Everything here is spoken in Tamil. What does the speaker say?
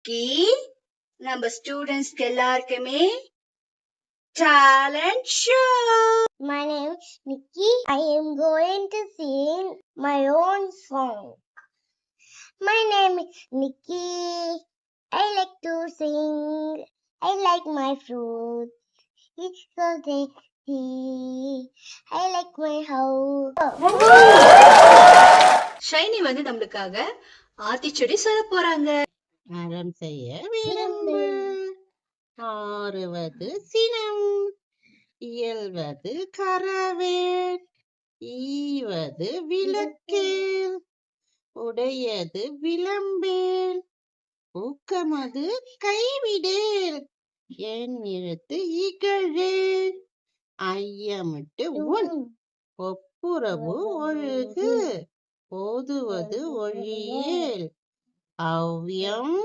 இன்னைக்கு நம்ம ஸ்டூடெண்ட்ஸ்க்கு எல்லாருக்குமே talent show. My name is Nikki. I am going to sing my own song. My name is Nikki. I like to sing. I like my fruit. It's so tasty. I like my house. Saini நம்மளுக்காக ஆத்திச்செடி சொல்ல போறாங்க. அறம் செய்ய விரும்பு, ஆறுவது சினம், இயல்வது கரவேல், ஈவது விளக்கேல், உடையது விளம்பேல், ஊக்கமது கைவிடேல், என் எழுத்து இகழேல், ஐயமிட்டு உன் ஒப்புரவு ஒழுகு, ஓதுவது ஒழியேல், அவ்வியம்